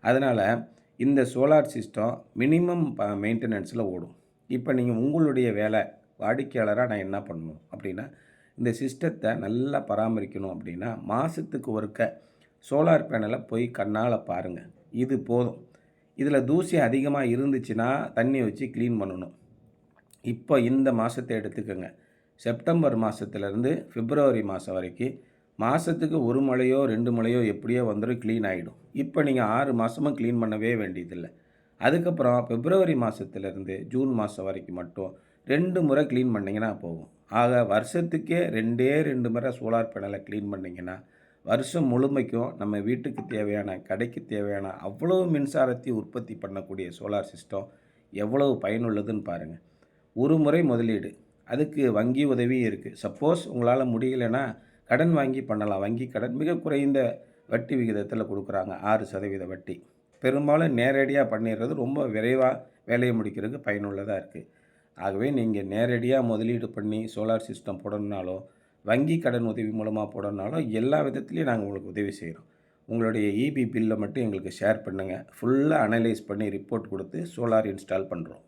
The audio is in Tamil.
அதனால் இந்த சோலார் சிஸ்டம் மினிமம் மெயின்டெனன்ஸில் ஓடும். இப்போ நீங்கள் உங்களுடைய வேலை வாடிக்கையாளராக நான் என்ன பண்ணணும் அப்படின்னா, இந்த சிஸ்டத்தை நல்லா பராமரிக்கணும் அப்படின்னா மாதத்துக்கு ஒருக்க சோலார் பேனலை போய் கண்ணால் பாருங்கள். இது போதும். இதில் தூசி அதிகமாக இருந்துச்சுன்னா தண்ணி வச்சு க்ளீன் பண்ணணும். இப்போ இந்த மாதத்தை எடுத்துக்கோங்க. செப்டம்பர் மாதத்துலேருந்து பிப்ரவரி மாதம் வரைக்கும் மாதத்துக்கு ஒரு மழையோ 2 மழையோ எப்படியோ வந்துடும், க்ளீன் ஆகிடும். இப்போ நீங்கள் 6 மாதமும் க்ளீன் பண்ணவே வேண்டியதில்லை. அதுக்கப்புறம் பிப்ரவரி மாதத்துலேருந்து ஜூன் மாதம் வரைக்கும் மட்டும் 2 முறை க்ளீன் பண்ணிங்கன்னா போகும். ஆக வருஷத்துக்கே 2 முறை சோலார் பேனலை க்ளீன் பண்ணிங்கன்னா வருஷம் முழுமைக்கும் நம்ம வீட்டுக்கு தேவையான, கடைக்கு தேவையான அவ்வளவு மின்சாரத்தை உற்பத்தி பண்ணக்கூடிய சோலார் சிஸ்டம் எவ்வளவு பயனுள்ளதுன்னு பாருங்கள். ஒரு முறை முதலீடு, அதுக்கு வங்கி உதவியும் இருக்குது. சப்போஸ் உங்களால் முடியலைன்னா கடன் வாங்கி பண்ணலாம். வங்கி கடன் மிக குறைந்த வட்டி விகிதத்தில் கொடுக்குறாங்க, 6% வட்டி. பெரும்பாலும் நேரடியாக பண்ணிடுறது ரொம்ப விரைவாக வேலையை முடிக்கிறதுக்கு பயனுள்ளதாக இருக்குது. ஆகவே நீங்கள் நேரடியாக முதலீடு பண்ணி சோலார் சிஸ்டம் போடணுன்னாலோ, வங்கி கடன் உதவி மூலமாக போடணுன்னாலோ எல்லா விதத்துலேயும் நாங்கள் உங்களுக்கு உதவி செய்கிறோம். உங்களுடைய இபி பில்லை மட்டும் எங்களுக்கு ஷேர் பண்ணுங்கள். ஃபுல்லாக அனலைஸ் பண்ணி ரிப்போர்ட் கொடுத்து சோலார் இன்ஸ்டால் பண்ணுறோம்.